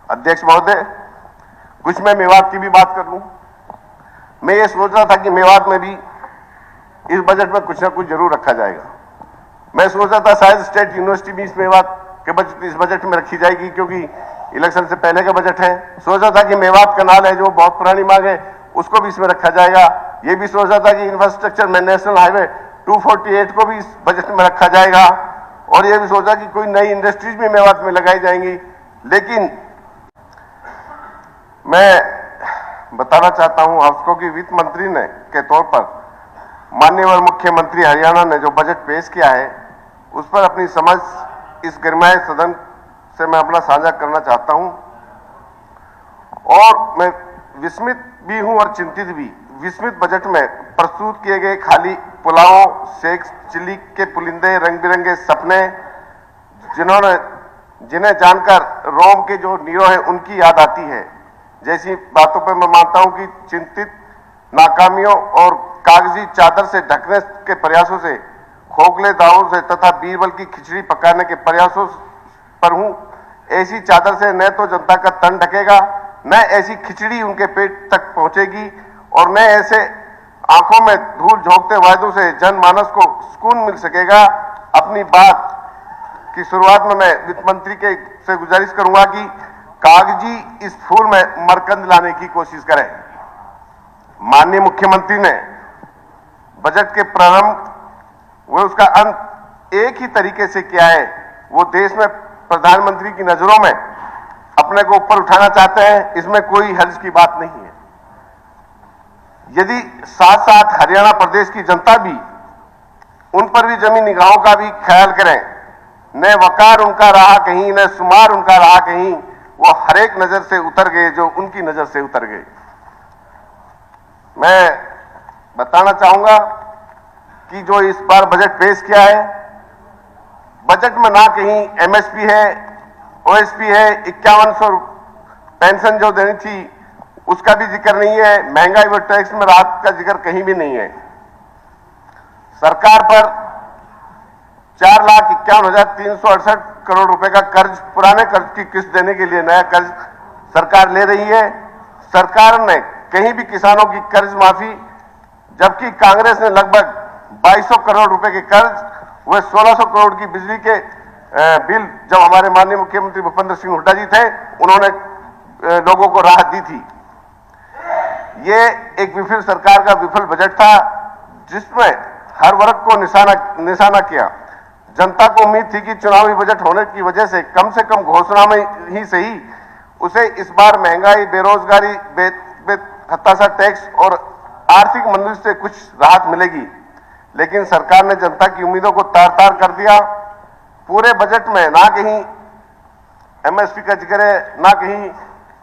अध्यक्ष महोदय, कुछ मैं मेवात की भी बात कर लूं। मैं ये सोच रहा था कि मेवात में भी इस बजट में कुछ ना कुछ जरूर रखा जाएगा। मैं सोच रहा था शायद स्टेट यूनिवर्सिटी भी इस मेवात के बजट इस बजट में रखी जाएगी, क्योंकि इलेक्शन से पहले का बजट है। सोच रहा था कि मेवात कनाल है जो बहुत पुरानी मांग है, उसको भी इसमें रखा जाएगा। ये भी सोच रहा था कि इंफ्रास्ट्रक्चर में नेशनल हाईवे 248 को भी इस बजट में रखा जाएगा, और ये भी सोचा कि कोई नई इंडस्ट्रीज भी मेवात में लगाई जाएंगी। लेकिन मैं बताना चाहता हूं आपको कि वित्त मंत्री ने के तौर पर माननीय मुख्यमंत्री हरियाणा ने जो बजट पेश किया है, उस पर अपनी समझ इस गरिमामय सदन से मैं अपना साझा करना चाहता हूं। और मैं विस्मित भी हूं और चिंतित भी। विस्मित बजट में प्रस्तुत किए गए खाली पुलाव, शेख चिल्ली के पुलिंदे, रंग बिरंगे सपने, जिन्हें जानकर रोम के जो नीरो हैं उनकी याद आती है, जैसी बातों पर मैं मानता हूं कि चिंतित नाकामियों और कागजी चादर से ढकने के प्रयासों से, खोखले दावों से तथा बीरबल की खिचड़ी पकाने के प्रयासों पर हूं। ऐसी चादर से न तो जनता का तन ढकेगा, न ऐसी खिचड़ी उनके पेट तक पहुंचेगी, और न ऐसे आंखों में धूल झोंकते वायदों से जनमानस को सुकून मिल सकेगा। अपनी बात की शुरुआत में मैं वित्त मंत्री के से गुजारिश करूंगा कि कागजी इस फूल में मरकंद लाने की कोशिश करें। माननीय मुख्यमंत्री ने बजट के प्रारंभ व उसका अंत एक ही तरीके से किया है। वो देश में प्रधानमंत्री की नजरों में अपने को ऊपर उठाना चाहते हैं, इसमें कोई हर्ज की बात नहीं है। यदि साथ साथ हरियाणा प्रदेश की जनता भी उन पर भी जमी निगाहों का भी ख्याल करें, न वकार उनका रहा कहीं, न शुमार उनका रहा कहीं, वो हर एक नजर से उतर गए जो उनकी नजर से उतर गए। मैं बताना चाहूंगा कि जो इस बार बजट पेश किया है, बजट में ना कहीं एमएसपी है, ओएसपी है, 5100 पेंशन जो देनी थी उसका भी जिक्र नहीं है, महंगाई व टैक्स में राहत का जिक्र कहीं भी नहीं है। सरकार पर 4,51,368 करोड़ रुपए का कर्ज, पुराने कर्ज की किस्त देने के लिए नया कर्ज सरकार ले रही है। सरकार ने कहीं भी किसानों की कर्ज माफी, जबकि कांग्रेस ने लगभग 2200 करोड़ रुपए के कर्ज व 1600 करोड़ की बिजली के बिल, जब हमारे माननीय मुख्यमंत्री भूपेंद्र सिंह हुड्डा जी थे, उन्होंने लोगों को राहत दी थी। ये एक विफल सरकार का विफल बजट था, जिसमें हर वर्ग को निशाना किया। जनता को उम्मीद थी कि चुनावी बजट होने की वजह से कम घोषणा में ही सही उसे इस बार महंगाई, बेरोजगारी, हताशा टैक्स और आर्थिक मंदी से कुछ राहत मिलेगी। लेकिन सरकार ने जनता की उम्मीदों को तार-तार कर दिया। पूरे बजट में ना कहीं एमएसपी का जिक्र है, ना कहीं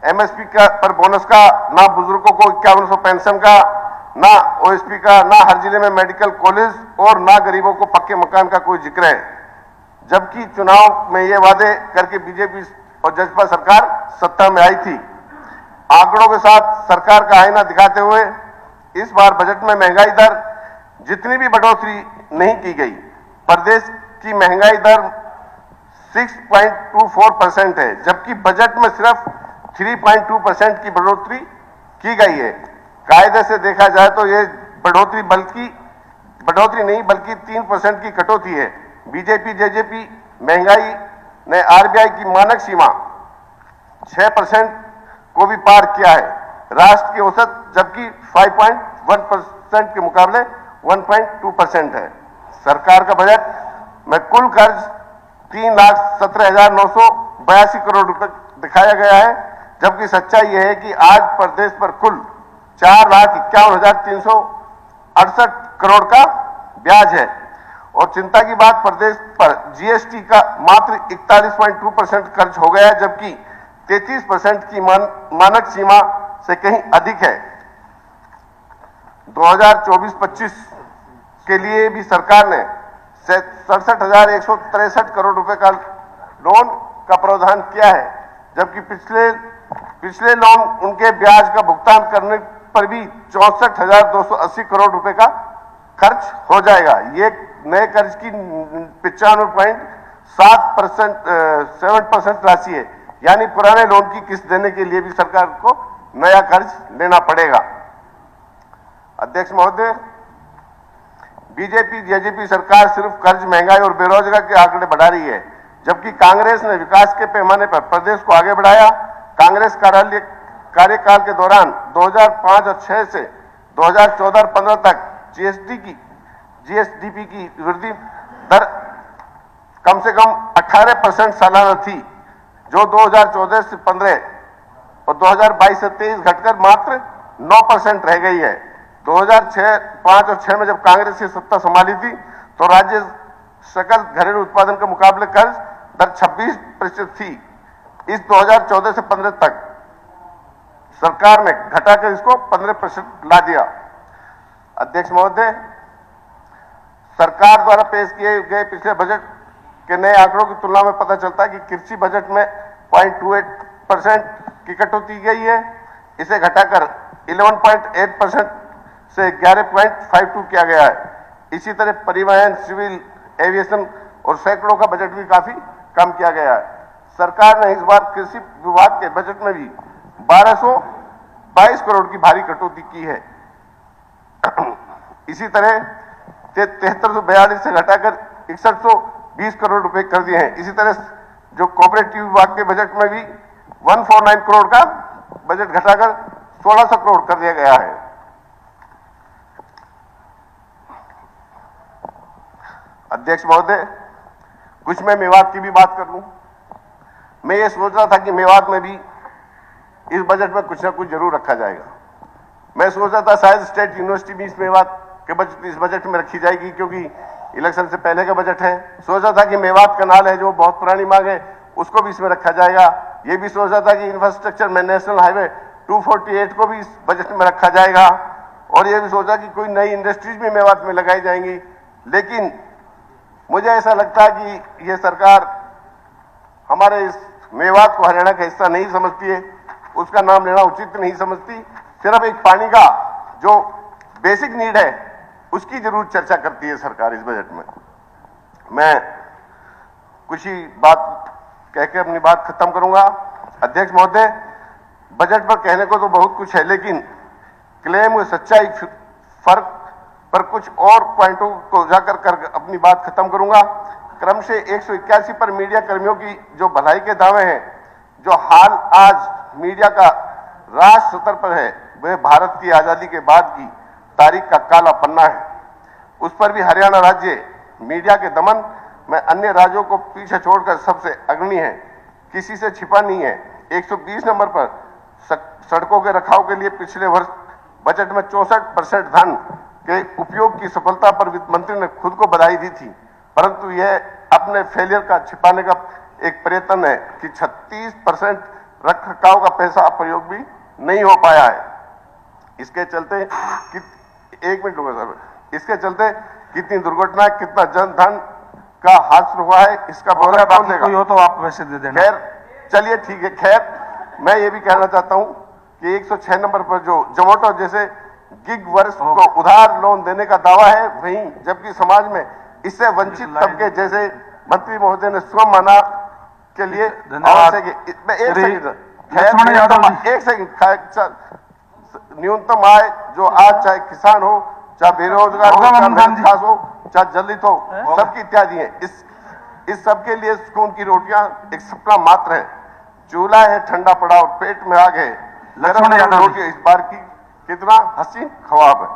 एमएसपी का पर बोनस का, ना बुजुर्गों को 5100 पेंशन का, ना ओएसपी का, ना हर जिले में मेडिकल कॉलेज, और ना गरीबों को पक्के मकान का कोई जिक्र है। जबकि चुनाव में ये वादे करके बीजेपी और जसपा सरकार सत्ता में आई थी। आंकड़ों के साथ सरकार का आईना दिखाते हुए इस बार बजट में महंगाई दर जितनी भी बढ़ोतरी नहीं की गई। प्रदेश की महंगाई दर 6.24% है, जबकि बजट में सिर्फ 3.2% की बढ़ोतरी की गई है। कायदे से देखा जाए तो ये बढ़ोतरी नहीं बल्कि 3% की कटौती है। बीजेपी जेजेपी महंगाई ने आरबीआई की मानक सीमा 6% को भी पार किया है, राष्ट्र की औसत जबकि 5.1% के मुकाबले 1.2% है। सरकार का बजट में कुल कर्ज 3,17,982 करोड़ रुपए दिखाया गया है, जबकि सच्चाई यह है कि आज प्रदेश पर कुल 4,51,368 करोड़ का ब्याज है। और चिंता की बात, प्रदेश पर जीएसटी का मात्र 41.2% खर्च हो गया है, जबकि 33% की मानक सीमा से कहीं अधिक है। 2024-25 के लिए भी सरकार ने 67,163 करोड़ रुपए का लोन का प्रावधान किया है, जबकि पिछले लोन उनके ब्याज का भुगतान करने पर भी 64,280 करोड़ रुपए का खर्च हो जाएगा। ये नए कर्ज की 95.7% राशि है। यानी पुराने लोन की किस्त देने के लिए भी सरकार को नया कर्ज लेना पड़ेगा। अध्यक्ष महोदय, बीजेपी जेजेपी सरकार सिर्फ कर्ज, महंगाई और बेरोजगारी के आंकड़े बढ़ा रही है, जबकि कांग्रेस ने विकास के पैमाने पर प्रदेश को आगे बढ़ाया। कांग्रेस कार्यकाल के दौरान 2005 और 6 से 2014 और 15 तक जीएसडीपी की वृद्धि दर कम से कम 18% सालाना थी, जो 2014 से 15 और 2022 से 23 घटकर मात्र 9% रह गई है। 2006, 5 और 6 में जब कांग्रेस की सत्ता संभाली थी तो राज्य सकल घरेलू उत्पादन के मुकाबले कर्ज दर 26% थी। इस 2014 से 15 तक सरकार ने घटाकर इसको 15% ला दिया। अध्यक्ष महोदय, सरकार द्वारा पेश किए गए पिछले बजट के नए आंकड़ों की तुलना में पता चलता है कि कृषि बजट में 0.28% की कटौती की गई है। इसे घटाकर 11.8% से 11.52 किया गया है। इसी तरह परिवहन, सिविल एविएशन और सैकड़ों का बजट भी काफी कम किया गया है। सरकार ने इस बार कृषि विभाग के बजट में भी 1222 करोड़ की भारी कटौती की है। इसी तरह 7342 से घटाकर 6120 करोड़ रुपए कर दिए हैं। इसी तरह जो कोऑपरेटिव विभाग के बजट में भी 149 करोड़ का बजट घटाकर 1600 करोड़ कर दिया गया है। अध्यक्ष महोदय, कुछ मैं मेवात की भी बात कर लूं। मैं ये सोच रहा था कि मेवात में भी इस बजट में कुछ ना कुछ जरूर रखा जाएगा। मैं सोच रहा था शायद स्टेट यूनिवर्सिटी भी इस मेवात के बजट इस बजट में रखी जाएगी, क्योंकि इलेक्शन से पहले का बजट है। सोच रहा था कि मेवात कनाल है जो बहुत पुरानी मांग है, उसको भी इसमें रखा जाएगा। ये भी सोच रहा था कि इंफ्रास्ट्रक्चर में नेशनल हाईवे 248 को भी इस बजट में रखा जाएगा, और ये भी सोचा कि कोई नई इंडस्ट्रीज भी मेवात में लगाई जाएंगी। लेकिन मुझे ऐसा लगता है कि ये सरकार हमारे इस मेवात को हरियाणा का हिस्सा नहीं समझती है, उसका नाम लेना उचित नहीं समझती। सिर्फ एक पानी का जो बेसिक नीड है उसकी जरूर चर्चा करती है सरकार इस बजट में। मैं कुछ ही बात कहकर अपनी बात खत्म करूंगा। अध्यक्ष महोदय, बजट पर कहने को तो बहुत कुछ है, लेकिन क्लेम और सच्चाई फर्क पर कुछ और पॉइंटों को उजागर कर अपनी बात खत्म करूंगा। क्रम से 181 पर मीडिया कर्मियों की जो भलाई के दावे हैं, जो हाल आज मीडिया का राष्ट्र स्तर पर है, वह भारत की आजादी के बाद की तारीख का काला पन्ना है। उस पर भी हरियाणा राज्य मीडिया के दमन में अन्य राज्यों को पीछे छोड़कर सबसे अग्रणी है, किसी से छिपा नहीं है। 120 नंबर पर सड़कों के रखाव के लिए पिछले वर्ष बजट में 64% धन के उपयोग की सफलता पर वित्त मंत्री ने खुद को बधाई दी थी, परंतु यह अपने फेलियर का छिपाने का एक प्रयत्न है कि 36% रख रखाव का पैसा प्रयोग भी नहीं हो पाया है। इसके चलते एक मिनट होगा सर, इसके चलते कितनी दुर्घटना, कितना जन धन का हादसा हुआ है, इसका ब्यौरा कौन देगा? कोई हो तो आप वैसे दे देना। खैर चलिए ठीक है। खैर मैं ये भी कहना चाहता हूं कि 106 नंबर पर जो जोमेटो जैसे गिग वर्क्स को उधार लोन देने का दावा है, वहीं जबकि समाज में इससे वंचित तबके जैसे मंत्री महोदय ने स्वयं माना के लिए आवश्यक है। एक सेकंड, न्यूनतम आय जो आज चाहे किसान हो, चाहे बेरोजगार हो, चाहे मिडिल क्लास हो, चाहे दलित हो, सबकी इत्यादि है। इस सबके लिए सुकून की रोटियां एक सपना मात्र है। चूल्हा है ठंडा पड़ा और पेट में आग है। लक्ष्मण यादव रोटी इस बार की कितना हसीन ख्वाब है।